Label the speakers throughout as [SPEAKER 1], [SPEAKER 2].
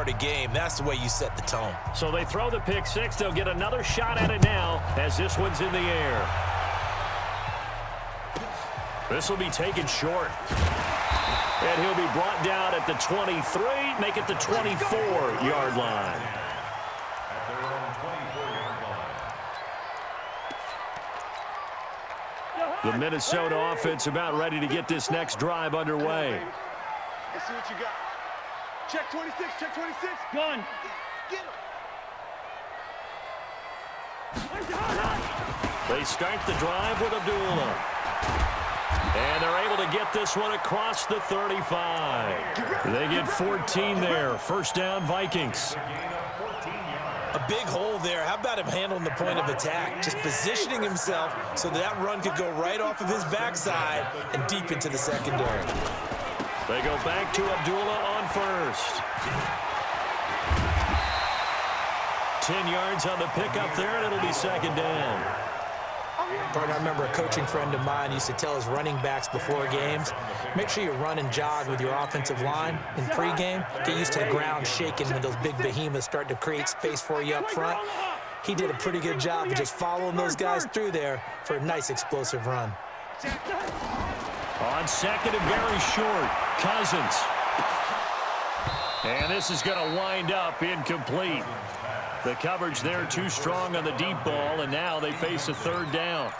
[SPEAKER 1] start a game. That's the way you set the tone.
[SPEAKER 2] So they throw the pick six. They'll get another shot at it now as this one's in the air. This will be taken short. And he'll be brought down at the 23, make it the 24-yard line. The Minnesota offense about ready to get this next drive underway.
[SPEAKER 3] Let's see what you got. Check 26, check 26. Gun. Get him.
[SPEAKER 2] They start the drive with Abdullah. And they're able to get this one across the 35. They get 14 there. First down, Vikings.
[SPEAKER 1] A big hole there. How about him handling the point of attack? Just positioning himself so that run could go right off of his backside and deep into the secondary.
[SPEAKER 2] They go back to Abdullah on first. 10 yards on the pickup there, and it'll be second down.
[SPEAKER 1] Partner, I remember a coaching friend of mine used to tell his running backs before games, make sure you run and jog with your offensive line in pregame. Get used to the ground shaking when those big behemoths start to create space for you up front. He did a pretty good job of just following those guys through there for a nice explosive run.
[SPEAKER 2] On second and very short, Cousins. And this is going to wind up incomplete. The coverage there too strong on the deep ball, and now they face a third down.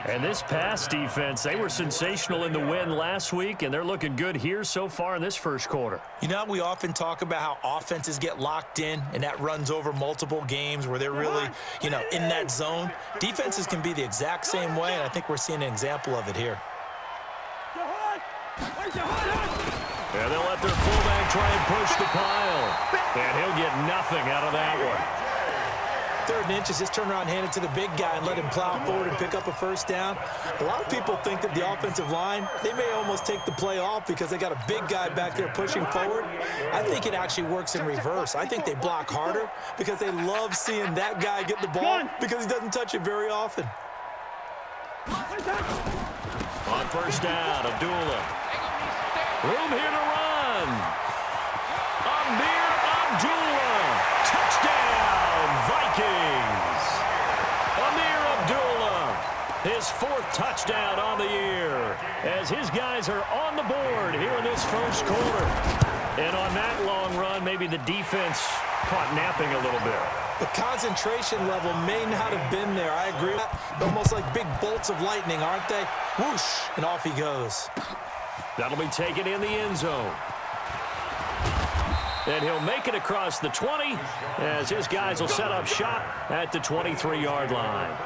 [SPEAKER 2] And this pass defense, they were sensational in the win last week, and they're looking good here so far in this first quarter.
[SPEAKER 1] You know, we often talk about how offenses get locked in, and that runs over multiple games where they're really, in that zone. Defenses can be the exact same way, and I think we're seeing an example of it here.
[SPEAKER 2] And they'll let their fullback try and push the pile. And he'll get nothing out of that one.
[SPEAKER 1] Third and inches, just turn around and hand it to the big guy and let him plow forward and pick up a first down. A lot of people think that the offensive line, they may almost take the play off because they got a big guy back there pushing forward. I think it actually works in reverse. I think they block harder because they love seeing that guy get the ball because he doesn't touch it very often.
[SPEAKER 2] On first down, Abdullah. Room here to run. Amir Abdullah. Touchdown, Vikings. Amir Abdullah. His fourth touchdown on the year as his guys are on the board here in this first quarter. And on that long run, maybe the defense caught napping a little bit.
[SPEAKER 1] The concentration level may not have been there. I agree. Almost like big bolts of lightning, aren't they? Whoosh, and off he goes.
[SPEAKER 2] That'll be taken in the end zone. And he'll make it across the 20 as his guys will set up shop at the 23-yard line.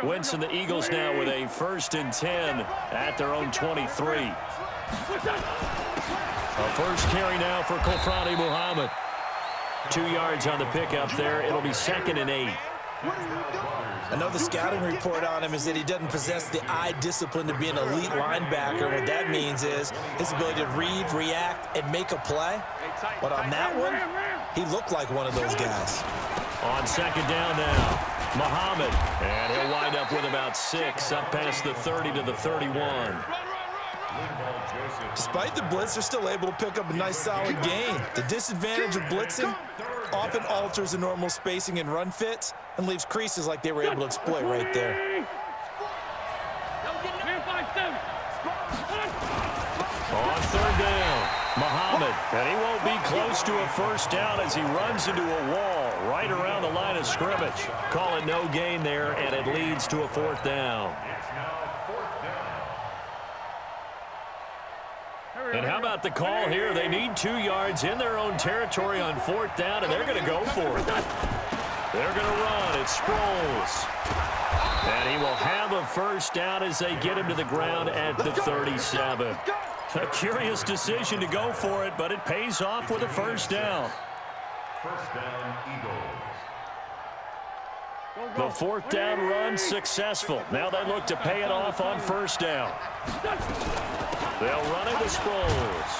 [SPEAKER 2] Wentz and the Eagles now with a 1st and 10 at their own 23. A first carry now for Kofrani Muhammad. 2 yards on the pickup there. It'll be 2nd and 8.
[SPEAKER 1] I know the scouting report on him is that he doesn't possess the eye discipline to be an elite linebacker. What that means is his ability to read, react, and make a play. But on that one, he looked like one of those guys.
[SPEAKER 2] On second down now, Muhammad. And he'll wind up with about 6 up past the 30 to the 31.
[SPEAKER 1] Despite the blitz, they're still able to pick up a nice solid gain. The disadvantage of blitzing often alters the normal spacing and run fits and leaves creases like they were able to exploit right there.
[SPEAKER 2] On third down, Muhammad. And he won't be close to a first down as he runs into a wall right around the line of scrimmage. Call it no gain there, and it leads to a 4th down. And how about the call here? They need 2 yards in their own territory on 4th down, and they're going to go for it. They're going to run. It's Sproles. And he will have a first down as they get him to the ground at the 37. A curious decision to go for it, but it pays off with a first down.
[SPEAKER 3] First down, Eagles.
[SPEAKER 2] The 4th down run successful. Now they look to pay it off on first down. They'll run it with Sproles.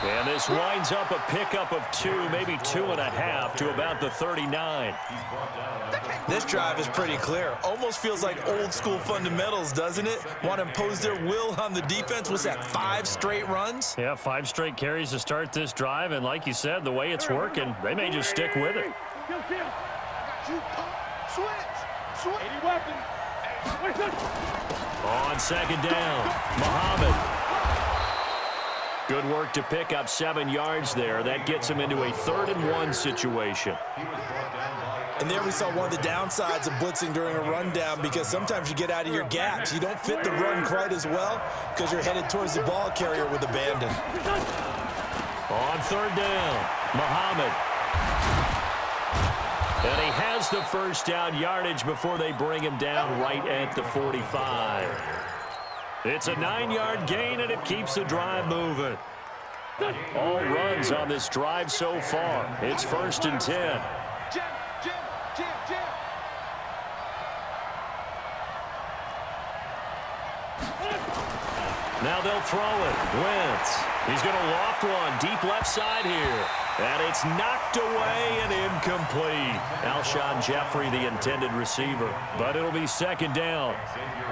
[SPEAKER 2] And this winds up a pickup of 2, maybe 2.5 to about the 39.
[SPEAKER 4] This drive is pretty clear. Almost feels like old school fundamentals, doesn't it? Want to impose their will on the defense. What's that, 5 straight runs?
[SPEAKER 2] Yeah, 5 straight carries to start this drive. And like you said, the way it's working, they may just stick with it. On second down, Muhammad. Good work to pick up 7 yards there. That gets him into a 3rd-and-1 situation.
[SPEAKER 4] And there we saw one of the downsides of blitzing during a rundown, because sometimes you get out of your gaps. You don't fit the run quite as well because you're headed towards the ball carrier with abandon.
[SPEAKER 2] On 3rd down, Muhammad. And he has the first down yardage before they bring him down right at the 45. It's a 9-yard gain, and it keeps the drive moving. All runs on this drive so far. It's 1st and 10. Now they'll throw it. Wentz. He's going to loft one deep left side here. And it's knocked away and incomplete. Alshon Jeffrey, the intended receiver. But it'll be 2nd down.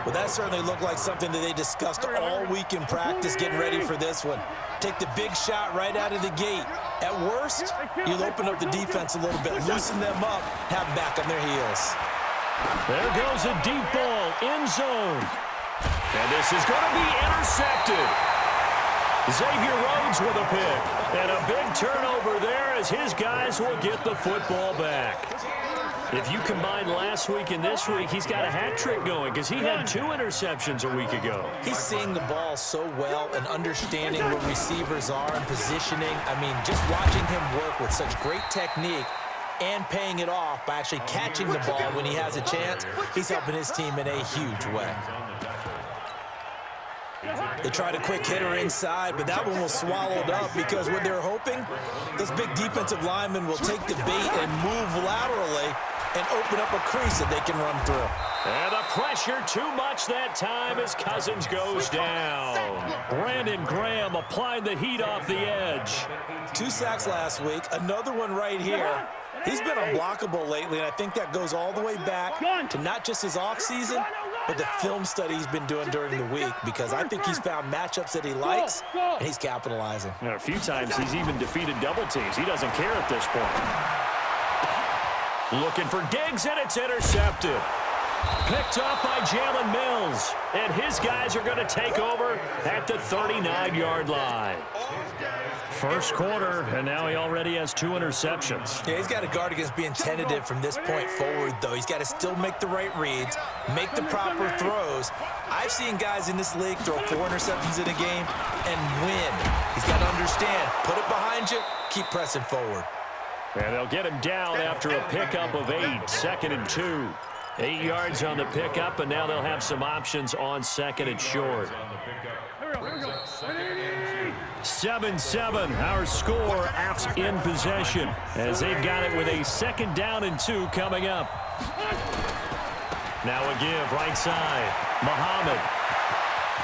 [SPEAKER 4] Well, that certainly looked like something that they discussed all week in practice, getting ready for this one. Take the big shot right out of the gate. At worst, you'll open up the defense a little bit, loosen them up, have back on their heels.
[SPEAKER 2] There goes a deep ball, end zone. And this is going to be intercepted. Xavier Rhodes with a pick. And a big turnover there as his guys will get the football back. If you combine last week and this week, he's got a hat trick going because he had 2 interceptions a week ago.
[SPEAKER 4] He's seeing the ball so well and understanding what receivers are and positioning. I mean, just watching him work with such great technique and paying it off by actually catching the ball when he has a chance, he's helping his team in a huge way. They tried a quick hitter inside, but that one was swallowed up because what they're hoping, those big defensive linemen will take the bait and move laterally and open up a crease that they can run through.
[SPEAKER 2] And the pressure too much that time as Cousins goes down. Brandon Graham applying the heat off the edge.
[SPEAKER 4] 2 sacks last week, another one right here. He's been unblockable lately, and I think that goes all the way back to not just his offseason, but the film study he's been doing during the week, because I think he's found matchups that he likes, and he's capitalizing.
[SPEAKER 2] A few times he's even defeated double teams. He doesn't care at this point. Looking for Diggs, and it's intercepted. Picked up by Jalen Mills, and his guys are going to take over at the 39-yard line. First quarter, and now he already has 2 interceptions.
[SPEAKER 4] Yeah, he's got to guard against being tentative from this point forward, though. He's got to still make the right reads, make the proper throws. I've seen guys in this league throw 4 interceptions in a game and win. He's got to understand, put it behind you, keep pressing forward.
[SPEAKER 2] And they'll get him down after a pickup of 8, 2nd and 2. 8 yards on the pickup, and now they'll have some options on 2nd and short. 7-7, our score, Afs in possession, as they've got it with a 2nd down and 2 coming up. Now a give, right side, Muhammad.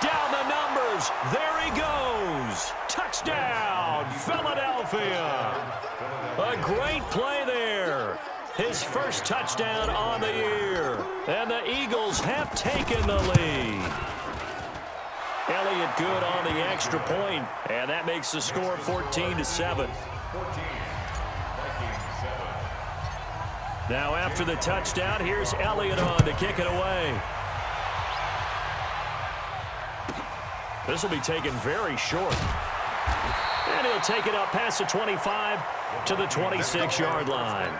[SPEAKER 2] Down the numbers, there he goes. Touchdown, Philadelphia. A great play there. His first touchdown on the year. And the Eagles have taken the lead. Elliott good on the extra point, and that makes the score 14-7. Now after the touchdown, here's Elliott on to kick it away. This will be taken very short. And he'll take it up past the 25 to the 26-yard line.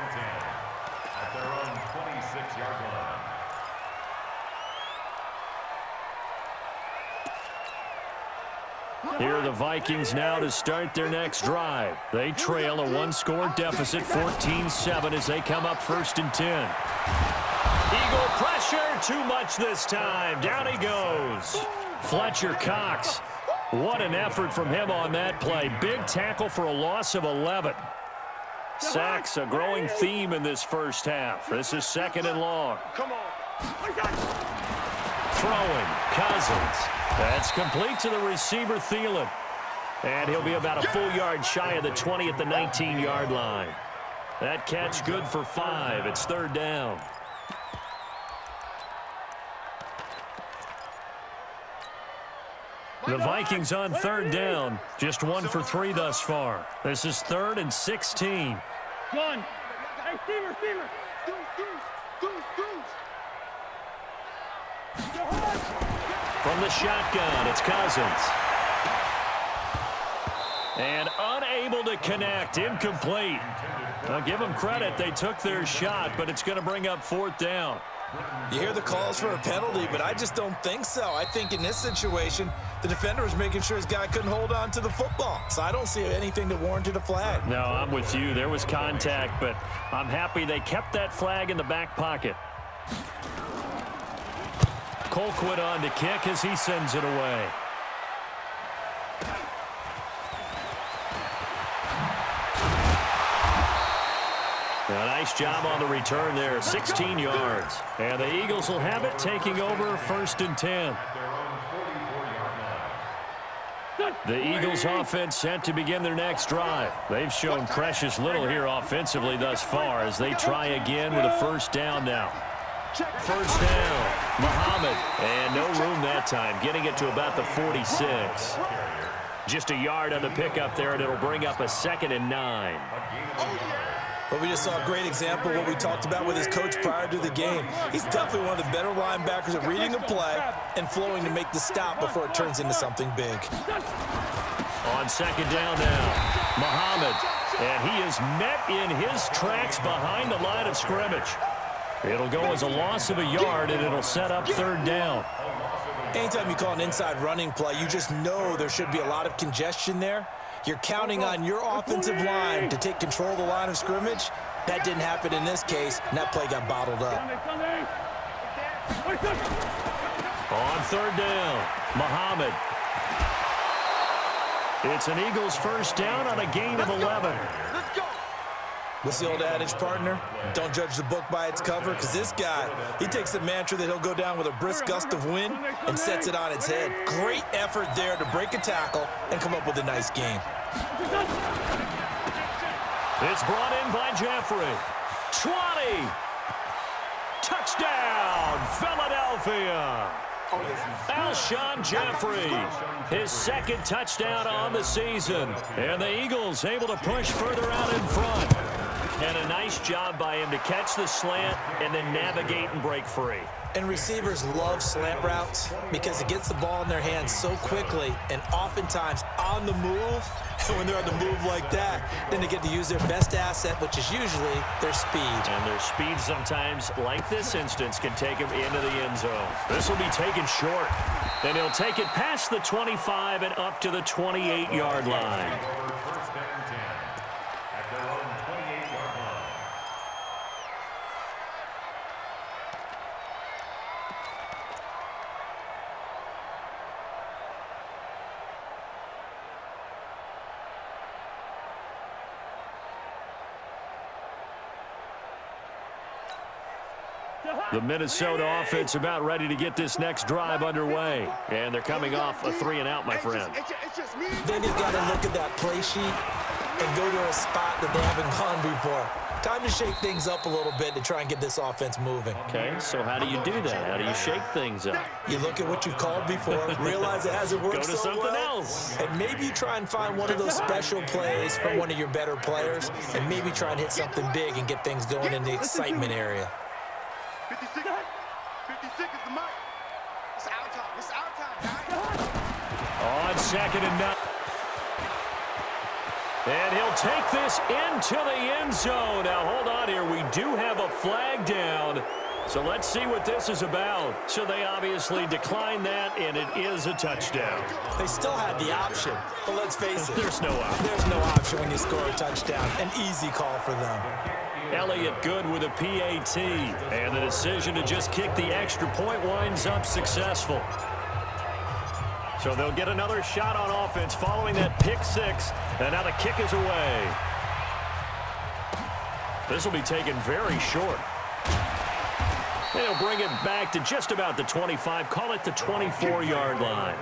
[SPEAKER 2] Here are the Vikings now to start their next drive. They trail a 1-score deficit, 14-7, as they come up 1st and 10. Eagle pressure, too much this time. Down he goes. Fletcher Cox. What an effort from him on that play. Big tackle for a loss of 11. Sacks, a growing theme in this first half. This is 2nd and long. Throwing, Cousins. That's complete to the receiver, Thielen. And he'll be about a full yard shy of the 20 at the 19-yard line. That catch good for 5. It's third down. The Vikings on third down. Just 1 for 3 thus far. This is 3rd and 16.
[SPEAKER 3] Gun. Hey, Steamer.
[SPEAKER 2] From the shotgun, it's Cousins. And unable to connect. Incomplete. I'll give them credit. They took their shot, but it's going to bring up 4th down.
[SPEAKER 4] You hear the calls for a penalty, but I just don't think so. I think in this situation, the defender was making sure his guy couldn't hold on to the football. So I don't see anything that warranted a flag.
[SPEAKER 2] No, I'm with you. There was contact, but I'm happy they kept that flag in the back pocket. Colquitt on to kick as he sends it away. A nice job on the return there, 16 yards. And the Eagles will have it, taking over 1st and 10. The Eagles offense set to begin their next drive. They've shown precious little here offensively thus far as they try again with a 1st down now. 1st down, Muhammad. And no room that time, getting it to about the 46. Just a yard on the pickup there, and it'll bring up a 2nd and 9.
[SPEAKER 4] But we just saw a great example of what we talked about with his coach prior to the game. He's definitely one of the better linebackers at reading a play and flowing to make the stop before it turns into something big.
[SPEAKER 2] On 2nd down now, Muhammad. And he is met in his tracks behind the line of scrimmage. It'll go as a loss of a yard, and it'll set up 3rd down.
[SPEAKER 4] Anytime you call an inside running play, you just know there should be a lot of congestion there. You're counting on your offensive line to take control of the line of scrimmage. That didn't happen in this case, and that play got bottled up.
[SPEAKER 2] On 3rd down, Muhammad. It's an Eagles 1st down on a gain of 11.
[SPEAKER 4] What's the old adage, partner? Don't judge the book by its cover, because this guy, he takes the mantra that he'll go down with a brisk gust of wind and sets it on its head. Great effort there to break a tackle and come up with a nice game.
[SPEAKER 2] It's brought in by Jeffrey. 20. Touchdown, Philadelphia. Alshon Jeffrey, his 2nd touchdown on the season. And the Eagles able to push further out in front. And a nice job by him to catch the slant and then navigate and break free.
[SPEAKER 4] And receivers love slant routes because it gets the ball in their hands so quickly and oftentimes on the move. And when they're on the move like that, then they get to use their best asset, which is usually their speed.
[SPEAKER 2] And their speed sometimes, like this instance, can take them into the end zone. This will be taken short. And he'll take it past the 25 and up to the 28-yard line. The Minnesota offense about ready to get this next drive underway. And they're coming off a 3-and-out, my friend.
[SPEAKER 4] Then they've got to look at that play sheet and go to a spot that they haven't gone before. Time to shake things up a little bit to try and get this offense moving.
[SPEAKER 2] Okay, so how do you do that? How do you shake things up?
[SPEAKER 4] You look at what you've called before, realize it hasn't worked
[SPEAKER 2] Go to
[SPEAKER 4] so
[SPEAKER 2] something
[SPEAKER 4] well,
[SPEAKER 2] else.
[SPEAKER 4] and maybe you try and find one of those special plays from one of your better players, and maybe try and hit something big and get things going in the excitement area.
[SPEAKER 3] 56 is the mark. It's our time. It's our time, guys.
[SPEAKER 2] On 2nd and 9. And he'll take this into the end zone. Now, hold on here. We do have a flag down. So let's see what this is about. So they obviously declined that, and it is a touchdown.
[SPEAKER 4] They still had the option, but let's face it.
[SPEAKER 2] There's no option.
[SPEAKER 4] There's no option when you score a touchdown. An easy call for them.
[SPEAKER 2] Elliott good with a PAT. And the decision to just kick the extra point winds up successful. So they'll get another shot on offense following that pick 6. And now the kick is away. This will be taken very short. They'll bring it back to just about the 25. Call it the 24-yard line.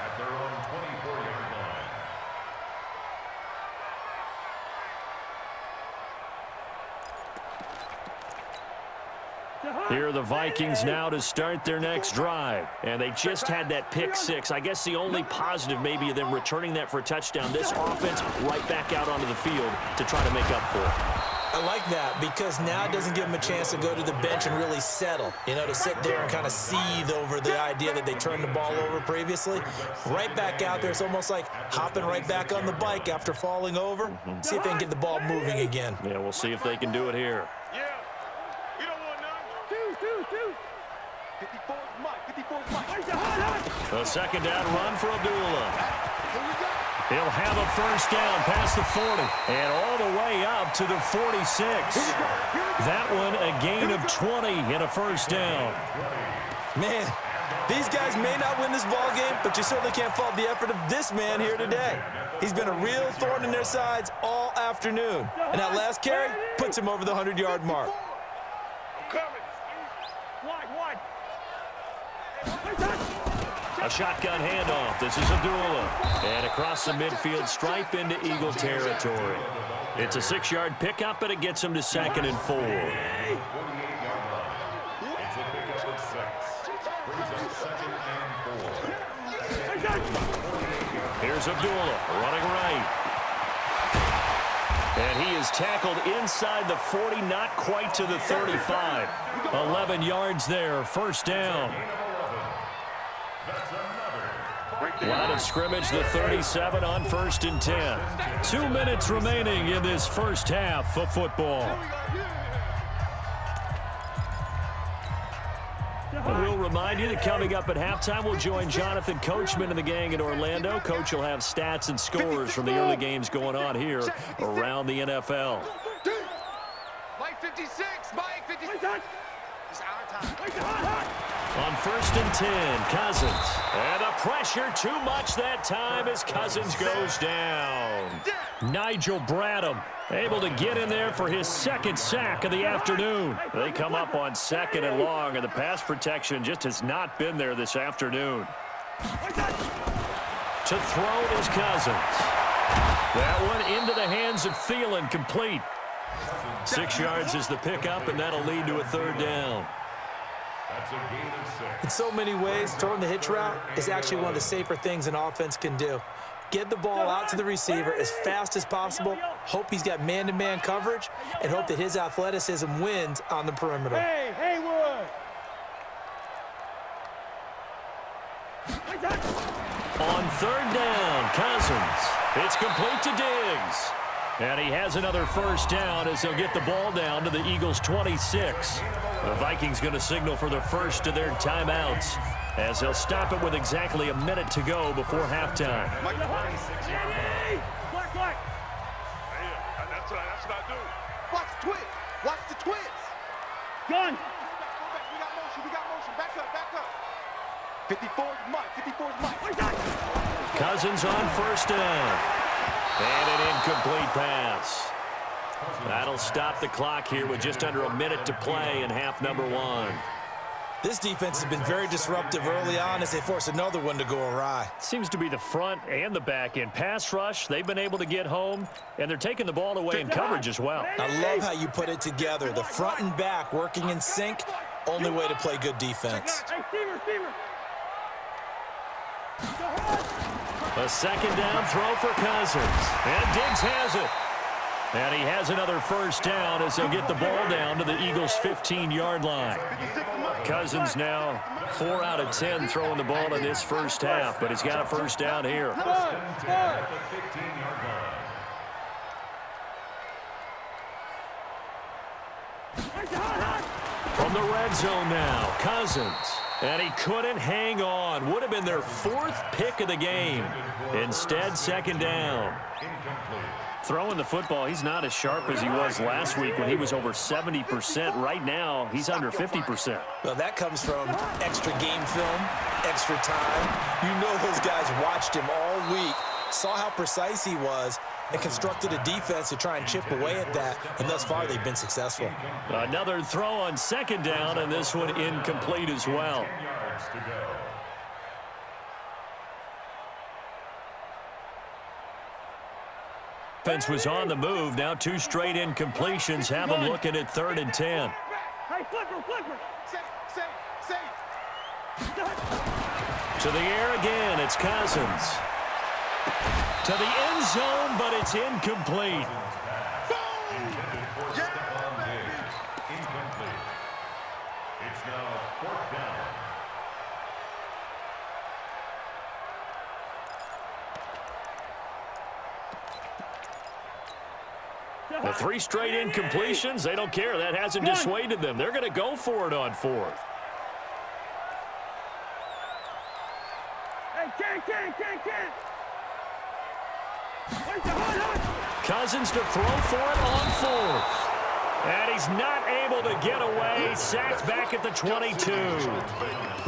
[SPEAKER 5] At their own 24-yard
[SPEAKER 2] Here are the Vikings now to start their next drive. And they just had that pick six. I guess the only positive maybe of them returning that for a touchdown. This offense right back out onto the field to try to make up for it.
[SPEAKER 1] I like that because now it doesn't give them a chance to go to the bench and really settle, to sit there and kind of seethe over the idea that they turned the ball over previously. Right back out there, it's almost like hopping right back on the bike after falling over. See if they can get the ball moving again.
[SPEAKER 2] Yeah, we'll see if they can do it here.
[SPEAKER 3] Yeah. You don't want none. Two. 54's Mike.
[SPEAKER 2] A second down run for Abdullah.
[SPEAKER 3] Here we go.
[SPEAKER 2] He'll have a first down past the 40 and all the way up to the 46. That one a gain of 20 and a first down.
[SPEAKER 1] Man, these guys may not win this ball game, but you certainly can't fault the effort of this man here today. He's been a real thorn in their sides all afternoon. And that last carry puts him over the 100-yard mark.
[SPEAKER 2] A shotgun handoff. This is Abdullah. And across the midfield stripe into Eagle territory. It's a 6-yard pickup, but it gets him to 2nd and 4. Here's Abdullah running right. And he is tackled inside the 40, not quite to the 35. 11 yards there, first down. Line of scrimmage, the 37 on 1st and 10. 2 minutes remaining in this first half of football. And we'll remind you that coming up at halftime, we'll join Jonathan Coachman and the gang in Orlando. Coach will have stats and scores from the early games going on here around the NFL.
[SPEAKER 3] Mike 56, Mike 56. It's our time.
[SPEAKER 2] On 1st and 10, Cousins. And the pressure too much that time as Cousins goes down. Nigel Bradham able to get in there for his 2nd sack of the afternoon. They come up on 2nd and long, and the pass protection just has not been there this afternoon. To throw is Cousins. That one into the hands of Thielen, complete. 6 yards is the pickup, and that'll lead to a 3rd down.
[SPEAKER 1] In so many ways, throwing the hitch route is actually one of the safer things an offense can do. Get the ball out to the receiver as fast as possible, hope he's got man-to-man coverage, and hope that his athleticism wins on the perimeter.
[SPEAKER 3] Hey, Haywood!
[SPEAKER 2] On 3rd down, Cousins. It's complete to Diggs. And he has another first down as they'll get the ball down to the Eagles' 26. The Vikings going to signal for the first of their timeouts as they'll stop it with exactly a minute to go before halftime.
[SPEAKER 3] Black. That's what I do. Watch the twist. Watch the twist. Gun. We got motion. Back up. 54's Mike.
[SPEAKER 2] Cousins on 1st down. And an incomplete pass. That'll stop the clock here with just under a minute to play in half number 1.
[SPEAKER 1] This defense has been very disruptive early on as they force another one to go awry.
[SPEAKER 2] Seems to be the front and the back end. Pass rush, they've been able to get home, and they're taking the ball away in coverage as well.
[SPEAKER 1] I love how you put it together. The front and back working in sync, only way to play good defense.
[SPEAKER 2] A 2nd down throw for Cousins. And Diggs has it. And he has another first down as they'll get the ball down to the Eagles' 15-yard line. Cousins now 4 out of 10 throwing the ball in this first half, but he's got a first down here. From the red zone now, Cousins. And he couldn't hang on. Would have been their 4th pick of the game. Instead, 2nd down. Throwing the football, he's not as sharp as he was last week when he was over 70%. Right now, he's under 50%.
[SPEAKER 1] Well, that comes from extra game film, extra time. You know those guys watched him all week, saw how precise he was, and constructed a defense to try and chip away at that, and thus far they've been successful.
[SPEAKER 2] Another throw on 2nd down, and this one incomplete as well. Offense was on the move. Now 2 straight incompletions have them looking at 3rd and 10. To the air again, it's Cousins. To the end zone, but it's incomplete.
[SPEAKER 5] It's now 4th down.
[SPEAKER 2] The 3 straight incompletions, they don't care. That hasn't dissuaded them. They're going to go for it on 4th. Cousins to throw for it on 4th. And he's not able to get away. Sacked back at the 22.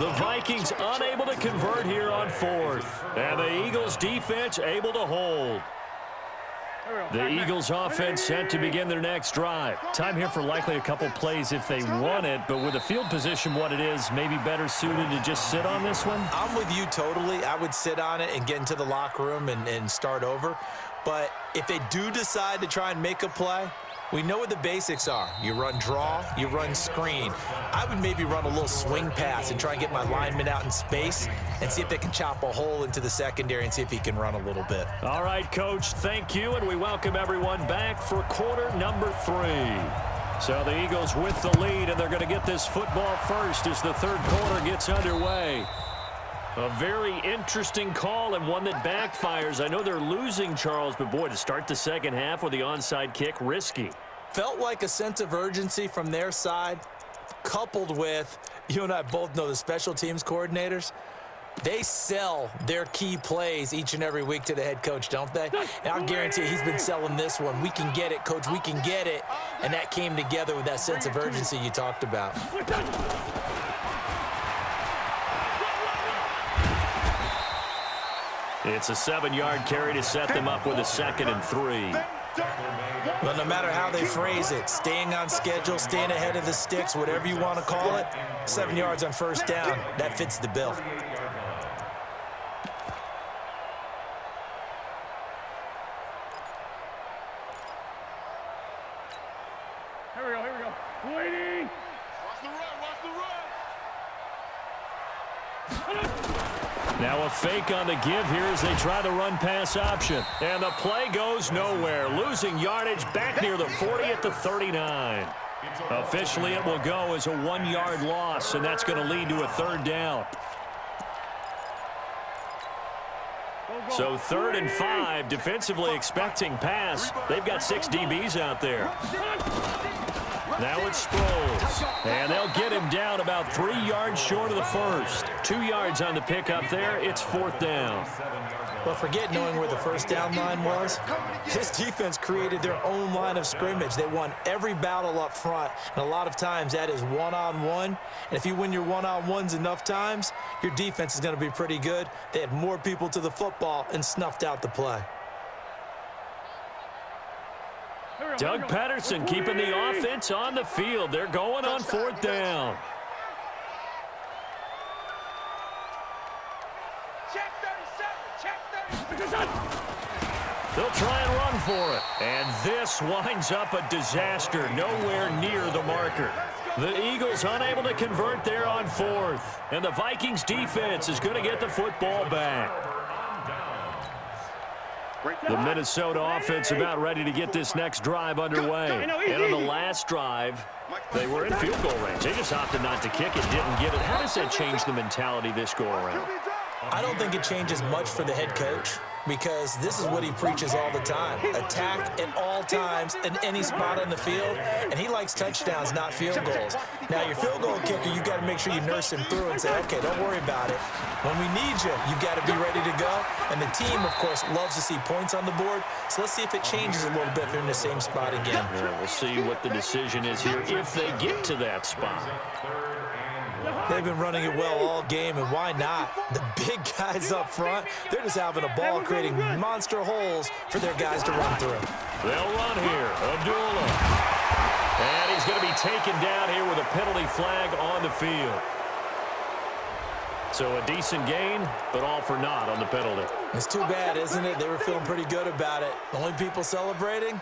[SPEAKER 2] The Vikings unable to convert here on 4th. And the Eagles defense able to hold. The Eagles offense set to begin their next drive. Time here for likely a couple plays if they want it, but with the field position what it is, maybe better suited to just sit on this one?
[SPEAKER 4] I'm with you totally. I would sit on it and get into the locker room and start over. But if they do decide to try and make a play, we know what the basics are. You run draw, you run screen. I would maybe run a little swing pass and try and get my lineman out in space and see if they can chop a hole into the secondary and see if he can run a little bit.
[SPEAKER 2] All right, Coach, thank you, and we welcome everyone back for quarter number 3. So the Eagles with the lead, and they're going to get this football first as the third quarter gets underway. A very interesting call and one that backfires. I know they're losing, Charles, but boy, to start the second half with the onside kick, risky.
[SPEAKER 4] Felt like a sense of urgency from their side, coupled with, you and I both know the special teams coordinators, they sell their key plays each and every week to the head coach, don't they? And I'll guarantee you he's been selling this one. We can get it, Coach, we can get it. And that came together with that sense of urgency you talked about.
[SPEAKER 2] It's a 7-yard carry to set them up with a 2nd and 3.
[SPEAKER 4] Well, no matter how they phrase it, staying on schedule, staying ahead of the sticks, whatever you want to call it, 7 yards on first down, that fits the bill.
[SPEAKER 3] Here we go. Waiting. Watch the run.
[SPEAKER 2] Now a fake on the give here as they try the run-pass option. And the play goes nowhere. Losing yardage back near the 40 at the 39. Officially, it will go as a 1-yard loss, and that's going to lead to a 3rd down. So 3rd and 5, defensively expecting pass. They've got 6 DBs out there. Now it's Sproles, and they'll get him down about 3 yards short of the first. 2 yards on the pickup there. It's 4th down.
[SPEAKER 4] Well, forget knowing where the first down line was. This defense created their own line of scrimmage. They won every battle up front, and a lot of times that is one-on-one. And if you win your one-on-ones enough times, your defense is going to be pretty good. They had more people to the football and snuffed out the play.
[SPEAKER 2] Doug Patterson keeping the offense on the field. They're going on 4th down.
[SPEAKER 3] Check 37.
[SPEAKER 2] They'll try and run for it. And this winds up a disaster. Nowhere near the marker. The Eagles unable to convert there on 4th. And the Vikings defense is going to get the football back. The Minnesota offense about ready to get this next drive underway. And on the last drive, they were in field goal range. They just opted not to kick it, didn't get it. How does that change the mentality this go around?
[SPEAKER 4] I don't think it changes much for the head coach because this is what he preaches all the time. Attack at all times in any spot on the field, and he likes touchdowns, not field goals. Now, your field goal kicker, you got to make sure you nurse him through and say, okay, don't worry about it. When we need you, you got to be ready to go. And the team, of course, loves to see points on the board. So let's see if it changes a little bit if they're in the same spot again.
[SPEAKER 2] Yeah, we'll see what the decision is here if they get to that spot.
[SPEAKER 4] They've been running it well all game, and why not? The big guys up front, they're just having a ball, creating monster holes for their guys to run through.
[SPEAKER 2] They'll run here. Abdullah. And he's going to be taken down here with a penalty flag on the field. So a decent gain, but all for naught on the penalty.
[SPEAKER 4] It's too bad, isn't it? They were feeling pretty good about it. The only people celebrating,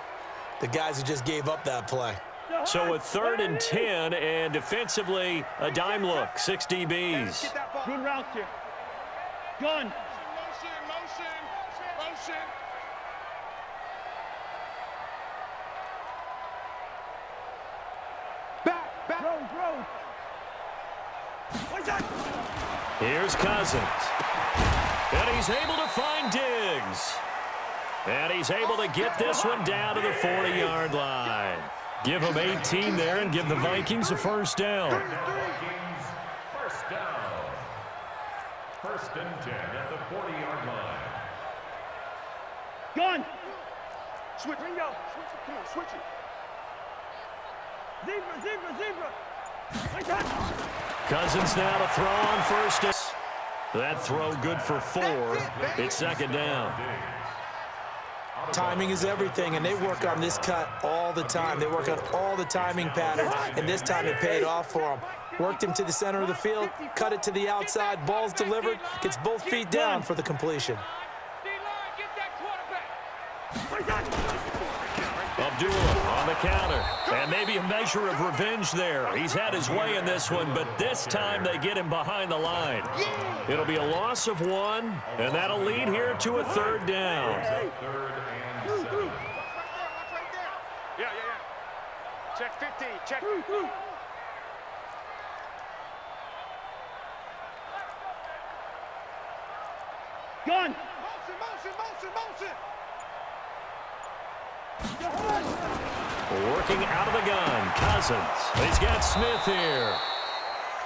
[SPEAKER 4] the guys who just gave up that play.
[SPEAKER 2] So a 3rd and 10, and defensively, a dime look, 6 DBs.
[SPEAKER 3] Good routes here. Gun. Motion. Back. Throw. What's that?
[SPEAKER 2] Here's Cousins. And he's able to find Diggs. And he's able to get this one down to the 40-yard line. Give him 18 there and give the Vikings a first down.
[SPEAKER 5] Vikings, first down. 1st and 10 at the 40-yard line.
[SPEAKER 3] Gun. Switch. Ringo. Come on, switch it. Zebra. Like that.
[SPEAKER 2] Cousins now to throw on first. That throw good for 4. It's 2nd down.
[SPEAKER 1] Timing is everything, and they work on this cut all the time. They work on all the timing patterns, and this time it paid off for them. Worked him to the center of the field, cut it to the outside, ball's delivered, gets both feet down for the completion.
[SPEAKER 2] Abdullah on the counter, and maybe a measure of revenge there. He's had his way in this one, but this time they get him behind the line. It'll be a loss of 1, and that'll lead here to a 3rd down.
[SPEAKER 5] 3rd and 7.
[SPEAKER 3] Yeah. Check 15. Check. Gun. Motion.
[SPEAKER 2] Working out of the gun, Cousins. He's got Smith here.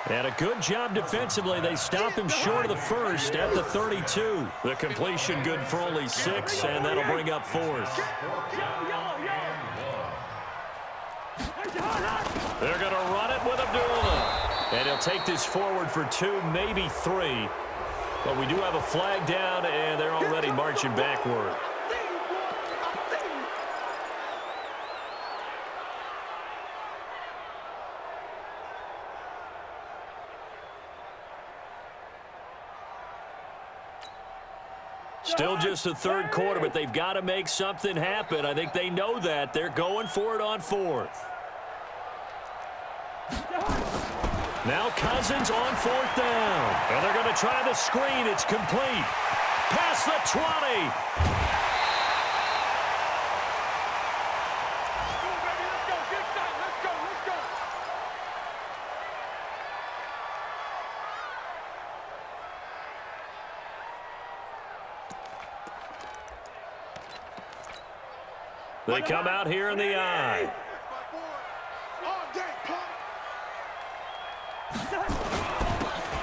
[SPEAKER 2] And a good job defensively. They stop him short of the 1st at the 32. The completion good for only 6, and that'll bring up 4th. They're going to run it with Abdullah. And he'll take this forward for 2, maybe 3. But we do have a flag down, and they're already marching backward. Still just the 3rd quarter, but they've got to make something happen. I think they know that. They're going for it on 4th. Now Cousins on 4th down. And they're going to try the screen. It's complete. Past the 20. They come out here in the eye.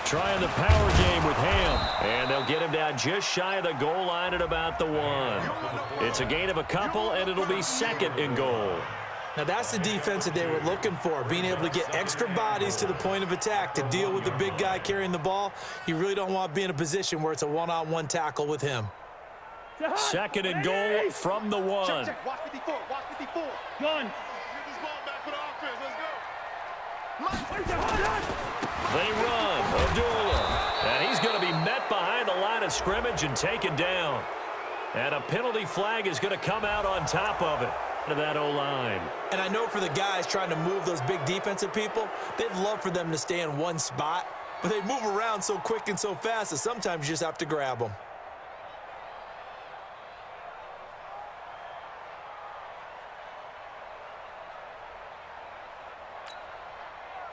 [SPEAKER 2] Trying the power game with Ham. And they'll get him down just shy of the goal line at about the 1. It's a gain of a couple, and it'll be 2nd and goal.
[SPEAKER 1] Now that's the defense that they were looking for, being able to get extra bodies to the point of attack to deal with the big guy carrying the ball. You really don't want to be in a position where it's a one-on-one tackle with him.
[SPEAKER 2] 2nd and goal from the 1.
[SPEAKER 3] Check. Watch 54. Gun. Get this ball back for the offense. Let's go.
[SPEAKER 2] They run. Abdullah. And he's going to be met behind the line of scrimmage and taken down. And a penalty flag is going to come out on top of it. To that O-line.
[SPEAKER 1] And I know for the guys trying to move those big defensive people, they'd love for them to stay in one spot. But they move around so quick and so fast that sometimes you just have to grab them.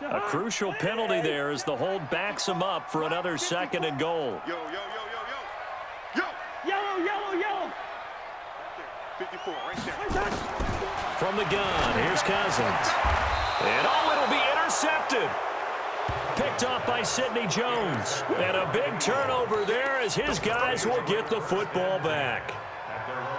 [SPEAKER 2] A crucial penalty there as the hold backs him up for another 2nd and goal.
[SPEAKER 3] Yo. Yellow. 54, right there.
[SPEAKER 2] From the gun, here's Cousins. And it'll be intercepted. Picked off by Sidney Jones. And a big turnover there as his guys will get the football back.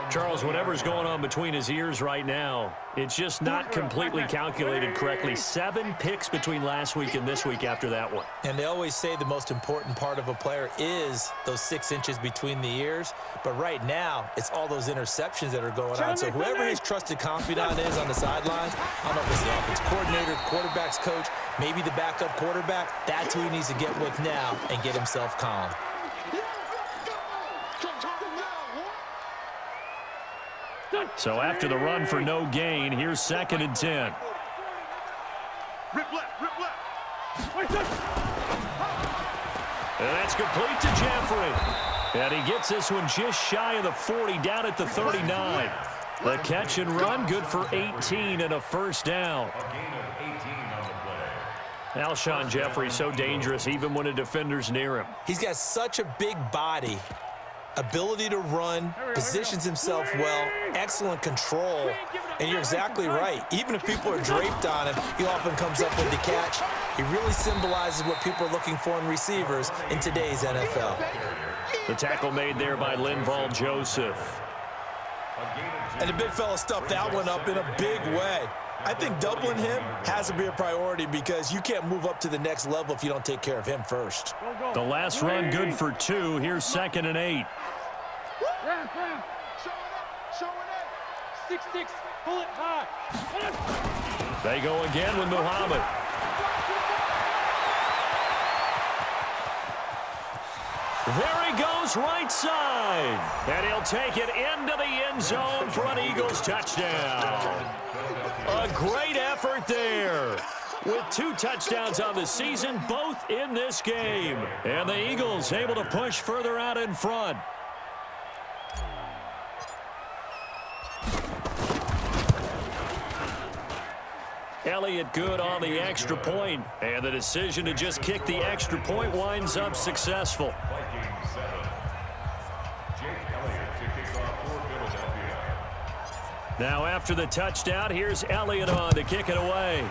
[SPEAKER 2] Charles, whatever's going on between his ears right now, it's just not completely calculated correctly. 7 picks between last week and this week after that one.
[SPEAKER 1] And they always say the most important part of a player is those 6 inches between the ears. But right now, it's all those interceptions that are going on. So whoever his trusted confidant is on the sidelines, I don't know if it's the offense coordinator, quarterback's coach, maybe the backup quarterback, that's who he needs to get with now and get himself calm.
[SPEAKER 2] So after the run for no gain, here's 2nd and 10.
[SPEAKER 3] Rip left, rip left.
[SPEAKER 2] And that's complete to Jeffrey. And he gets this one just shy of the 40, down at the 39. The catch and run, good for 18 and a first down.
[SPEAKER 5] A gain of 18 on the play.
[SPEAKER 2] Alshon Jeffrey so dangerous even when a defender's near him.
[SPEAKER 4] He's got such a big body, ability to run, positions himself well, excellent control. And you're exactly right. Even if people are draped on him, he often comes up with the catch. He really symbolizes what people are looking for in receivers in today's NFL.
[SPEAKER 2] The tackle made there by Linval Joseph.
[SPEAKER 4] And the big fella stuffed that one up in a big way. I think doubling him has to be a priority because you can't move up to the next level if you don't take care of him first.
[SPEAKER 2] The last run good for 2. Here's 2nd and 8.
[SPEAKER 3] Showing it.
[SPEAKER 6] 6-6, pull it high.
[SPEAKER 2] They go again with Muhammad. There he goes, right side. And he'll take it into the end zone for an Eagles touchdown. A great effort there. With 2 touchdowns on the season, both in this game. And the Eagles able to push further out in front. Elliott good on the extra point, and the decision to just kick the extra point winds up successful.
[SPEAKER 5] Vikings 7. Jake Elliott to kick off for Philadelphia.
[SPEAKER 2] Now after the touchdown, here's Elliott on to kick it away.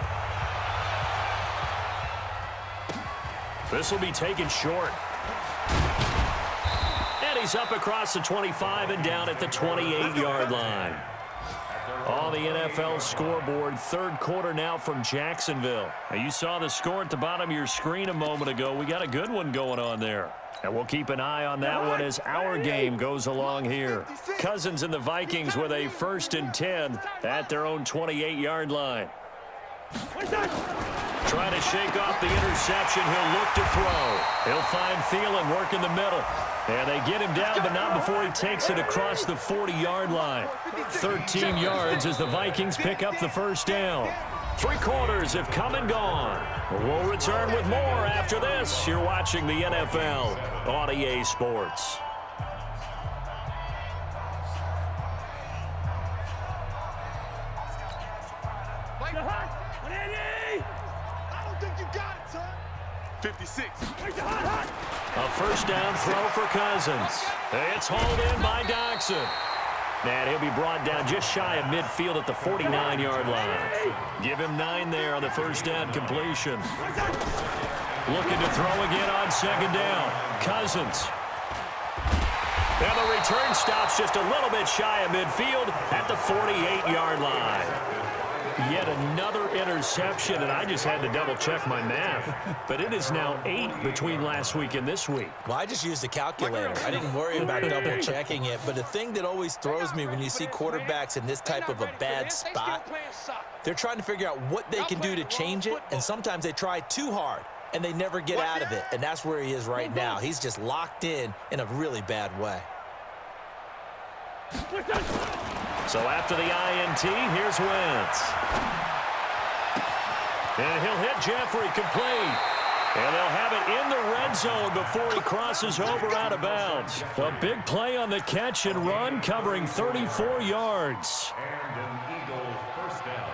[SPEAKER 2] This will be taken short. And he's up across the 25 and down at the 28-yard line. On the NFL scoreboard, 3rd quarter now from Jacksonville. Now you saw the score at the bottom of your screen a moment ago. We got a good one going on there. And we'll keep an eye on that one as our game goes along here. Cousins and the Vikings with a 1st and 10 at their own 28-yard line. Trying to shake off the interception. He'll look to throw. He'll find Thielen working the middle. And they get him down, but not before he takes it across the 40-yard line. 13 yards as the Vikings pick up the first down. 3 quarters have come and gone. We'll return with more after this. You're watching the NFL on EA Sports.
[SPEAKER 3] I don't think you got it, son. 56.
[SPEAKER 2] A first down throw for Cousins. It's hauled in by Doxson. And he'll be brought down just shy of midfield at the 49-yard line. Give him 9 there on the first down completion. Looking to throw again on 2nd down. Cousins. And the return stops just a little bit shy of midfield at the 48-yard line. Yet another interception, and I just had to double-check my math. But it is now 8 between last week and this week.
[SPEAKER 4] Well, I just used a calculator. I didn't worry about double-checking it. But the thing that always throws me when you see quarterbacks in this type of a bad spot, they're trying to figure out what they can do to change it, and sometimes they try too hard, and they never get out of it. And that's where he is right now. He's just locked in a really bad way.
[SPEAKER 2] So after the INT, here's Wentz. And he'll hit Jeffrey complete. And they'll have it in the red zone before he crosses over out of bounds. A big play on the catch and run, covering 34 yards.
[SPEAKER 5] And an Eagle first down.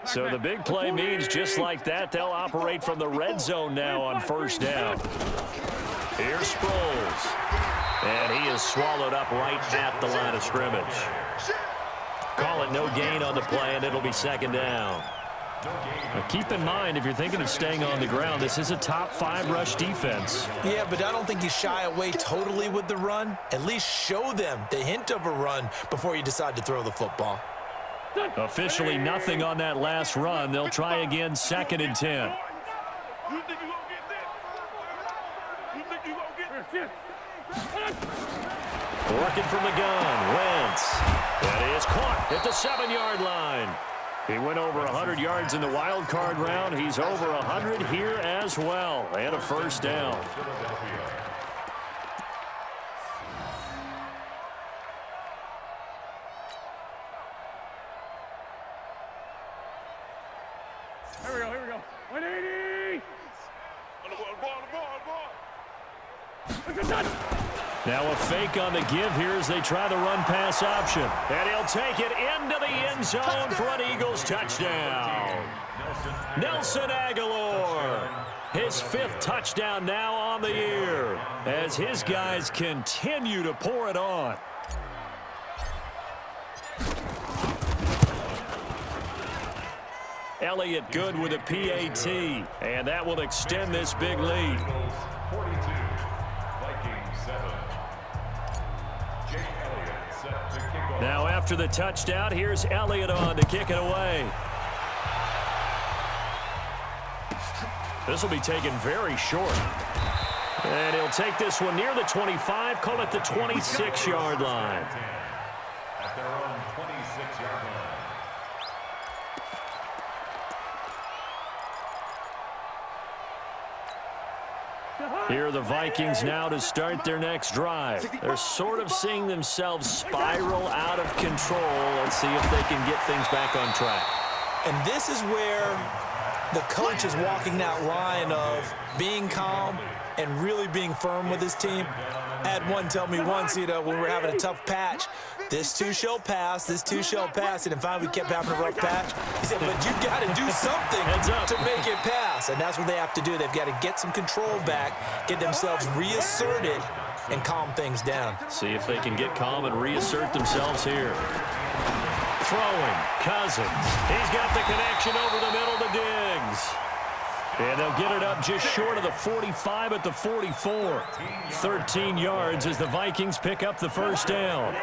[SPEAKER 2] So the big play means just like that, they'll operate from the red zone now on first down. Here's Sproles. And he is swallowed up right at the line of scrimmage. Call it no gain on the play, and it'll be 2nd down. Now keep in mind, if you're thinking of staying on the ground, this is a top 5 rush defense.
[SPEAKER 4] Yeah, but I don't think you shy away totally with the run. At least show them the hint of a run before you decide to throw the football.
[SPEAKER 2] Officially nothing on that last run. They'll try again, 2nd and 10.
[SPEAKER 3] You think you gonna get this? You think you gonna get this?
[SPEAKER 2] Working from the gun, Wentz. That is caught at the 7-yard line. He went over 100 yards in the wild card round. He's over 100 here as well. And a first down. Now a fake on the give here as they try the run-pass option. And he'll take it into the end zone for an Eagles touchdown. Nelson Aguilar, his 5th touchdown now on the year as his guys continue to pour it on. Elliott good with a PAT, and that will extend this big lead.
[SPEAKER 5] 42, Vikings 7. Jake Elliott set to kick off.
[SPEAKER 2] Now after the touchdown, here's Elliott on to kick it away. This will be taken very short. And he'll take this one near the 25, call it the 26-yard line.
[SPEAKER 5] At their own 26-yard line.
[SPEAKER 2] Here are the Vikings now to start their next drive. They're sort of seeing themselves spiral out of control. Let's see if they can get things back on track.
[SPEAKER 4] And this is where the coach is walking that line of being calm and really being firm with his team. I had one tell me once, when we were having a tough patch, this too shall pass, this too shall pass, and finally we kept having a rough patch. He said, but you got to do something to make it pass, and that's what they have to do. They've got to get some control back, get themselves reasserted, and calm things down.
[SPEAKER 2] See if they can get calm and reassert themselves here. Throwing, Cousins. He's got the connection over the middle to Diggs. And they'll get it up just short of the 45 at the 44. 13 yards as the Vikings pick up the first down.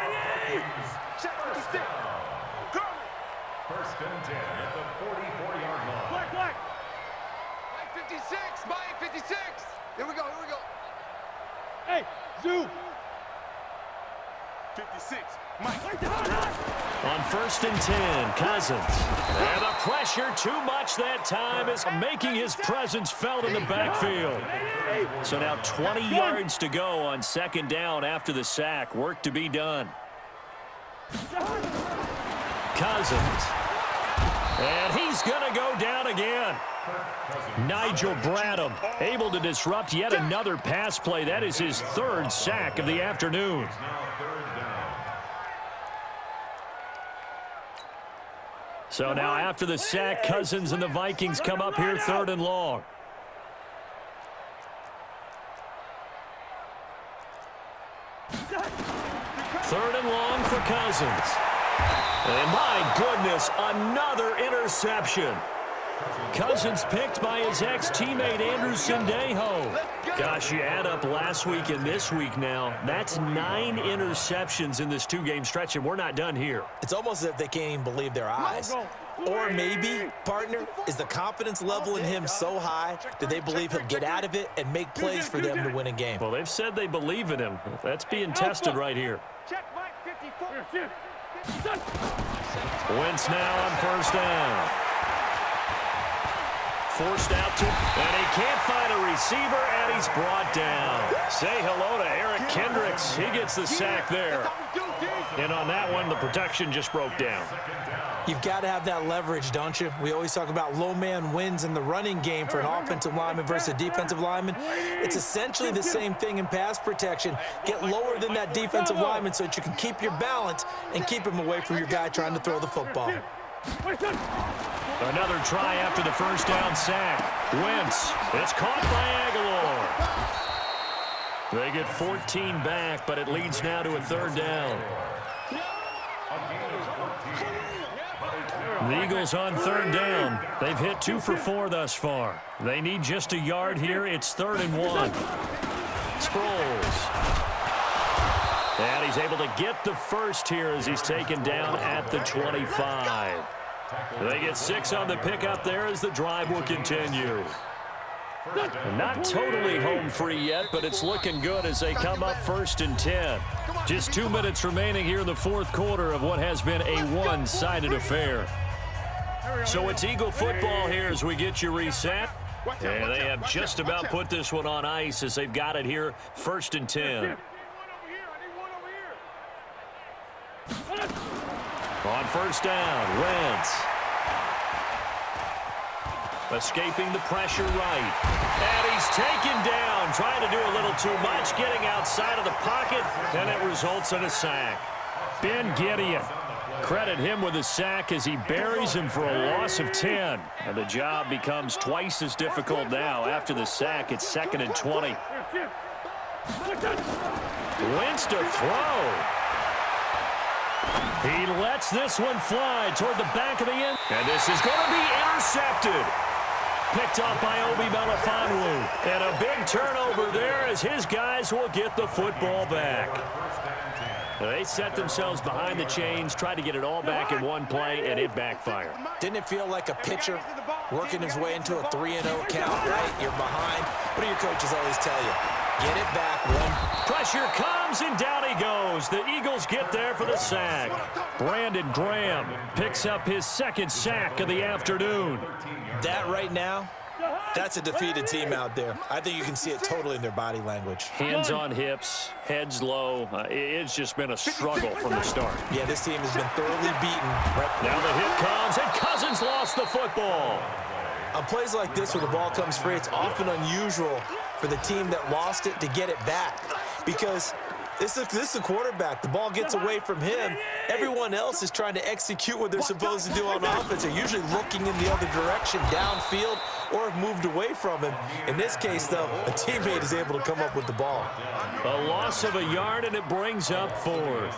[SPEAKER 5] First and 10 at the 44-yard line.
[SPEAKER 6] Black.
[SPEAKER 3] 56, Mike 56. Here we go.
[SPEAKER 6] Hey, Zoo.
[SPEAKER 3] 56, Mike.
[SPEAKER 2] On first and 10, Cousins. And the pressure too much that time is making his presence felt in the backfield. So now 20 yards to go on second down after the sack. Work to be done. Cousins. And he's going to go down again. Nigel Bradham able to disrupt yet another pass play. That is his 3rd sack of the afternoon. So now after the sack, Cousins and the Vikings come up here 3rd and long. Third and long for Cousins. And my goodness, another interception. Cousins picked by his ex-teammate Andrew Sendejo. Gosh, you add up last week and this week now, that's 9 interceptions in this 2-game stretch, and we're not done here.
[SPEAKER 4] It's almost as if they can't even believe their eyes. Or maybe, partner, is the confidence level in him so high that they believe he'll get out of it and make plays for them to win a game.
[SPEAKER 2] Well, they've said they believe in him. That's being tested right here.
[SPEAKER 6] Check Mike 54.
[SPEAKER 2] Wentz now on first down. Forced out to, and he can't find a receiver, and he's brought down. Say hello to Eric Kendricks. He gets the sack there. And on that one, the protection just broke down.
[SPEAKER 4] You've got to have that leverage, don't you? We always talk about low man wins in the running game for an offensive lineman versus a defensive lineman. It's essentially the same thing in pass protection. Get lower than that defensive lineman so that you can keep your balance and keep him away from your guy trying to throw the football.
[SPEAKER 2] Another try after the first down sack. Wentz. It's caught by Aguilar. They get 14 back, but it leads now to a 3rd down. The Eagles on 3rd down. They've hit 2 for 4 thus far. They need just a yard here. It's 3rd and 1. Sproles. And he's able to get the first here as he's taken down at the 25. They get 6 on the pickup there as the drive will continue. Not totally home free yet, but it's looking good as they come up 1st and 10. Just 2 minutes remaining here in the 4th quarter of what has been a one-sided affair. So it's Eagle football here as we get you reset. And they have just about put this one on ice as they've got it here 1st and 10. On first down, Wentz. Escaping the pressure right. And he's taken down, trying to do a little too much, getting outside of the pocket, and it results in a sack. Ben Gideon. Credit him with a sack as he buries him for a loss of 10. And the job becomes twice as difficult now. After the sack, it's 2nd and 20. Wins to throw. He lets this one fly toward the back of the end. And this is going to be intercepted. Picked up by Obi Melifonwu. And a big turnover there as his guys will get the football back. They set themselves behind the chains, tried to get it all back in one play, and it backfired.
[SPEAKER 4] Didn't it feel like a pitcher working his way into a 3-0 count, right? You're behind. What do your coaches always tell you? Get it back, one.
[SPEAKER 2] Pressure comes, and down he goes. The Eagles get there for the sack. Brandon Graham picks up his 2nd sack of the afternoon.
[SPEAKER 4] That right now, that's a defeated team out there. I think you can see it totally in their body language.
[SPEAKER 2] Hands on hips, heads low. It's just been a struggle from the start.
[SPEAKER 4] Yeah, this team has been thoroughly beaten.
[SPEAKER 2] Now the hit comes, and Cousins lost the football.
[SPEAKER 4] On plays like this where the ball comes free, it's often unusual for the team that lost it to get it back. Because this is a quarterback. The ball gets away from him. Everyone else is trying to execute what they're supposed to do on offense. They're usually looking in the other direction, downfield, or have moved away from him. In this case, though, a teammate is able to come up with the ball.
[SPEAKER 2] A loss of a yard, and it brings up 4th.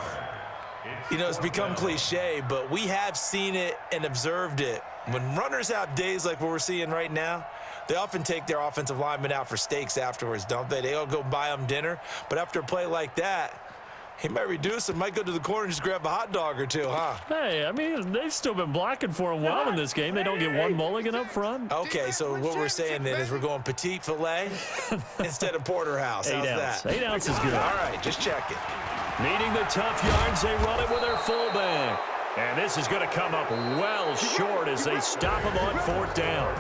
[SPEAKER 4] You know, it's become cliche, but we have seen it and observed it. When runners have days like what we're seeing right now, they often take their offensive linemen out for steaks afterwards, don't they? They all go buy them dinner. But after a play like that, he might reduce it, might go to the corner and just grab a hot dog or two, huh?
[SPEAKER 2] Hey, I mean, they've still been blocking for him well in this game. They don't get one mulligan up front.
[SPEAKER 4] Okay, so what we're saying then is we're going petite filet instead of porterhouse. How's that?
[SPEAKER 2] 8 ounce is good.
[SPEAKER 4] All right, just check it.
[SPEAKER 2] Needing the tough yards, they run it with their fullback. And this is going to come up well short as they stop him on 4th down.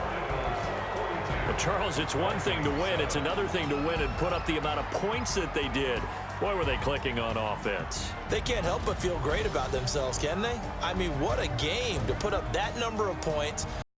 [SPEAKER 2] Well, Charles, it's one thing to win. It's another thing to win and put up the amount of points that they did. Boy, were they clicking on offense.
[SPEAKER 4] They can't help but feel great about themselves, can they? I mean, what a game to put up that number of points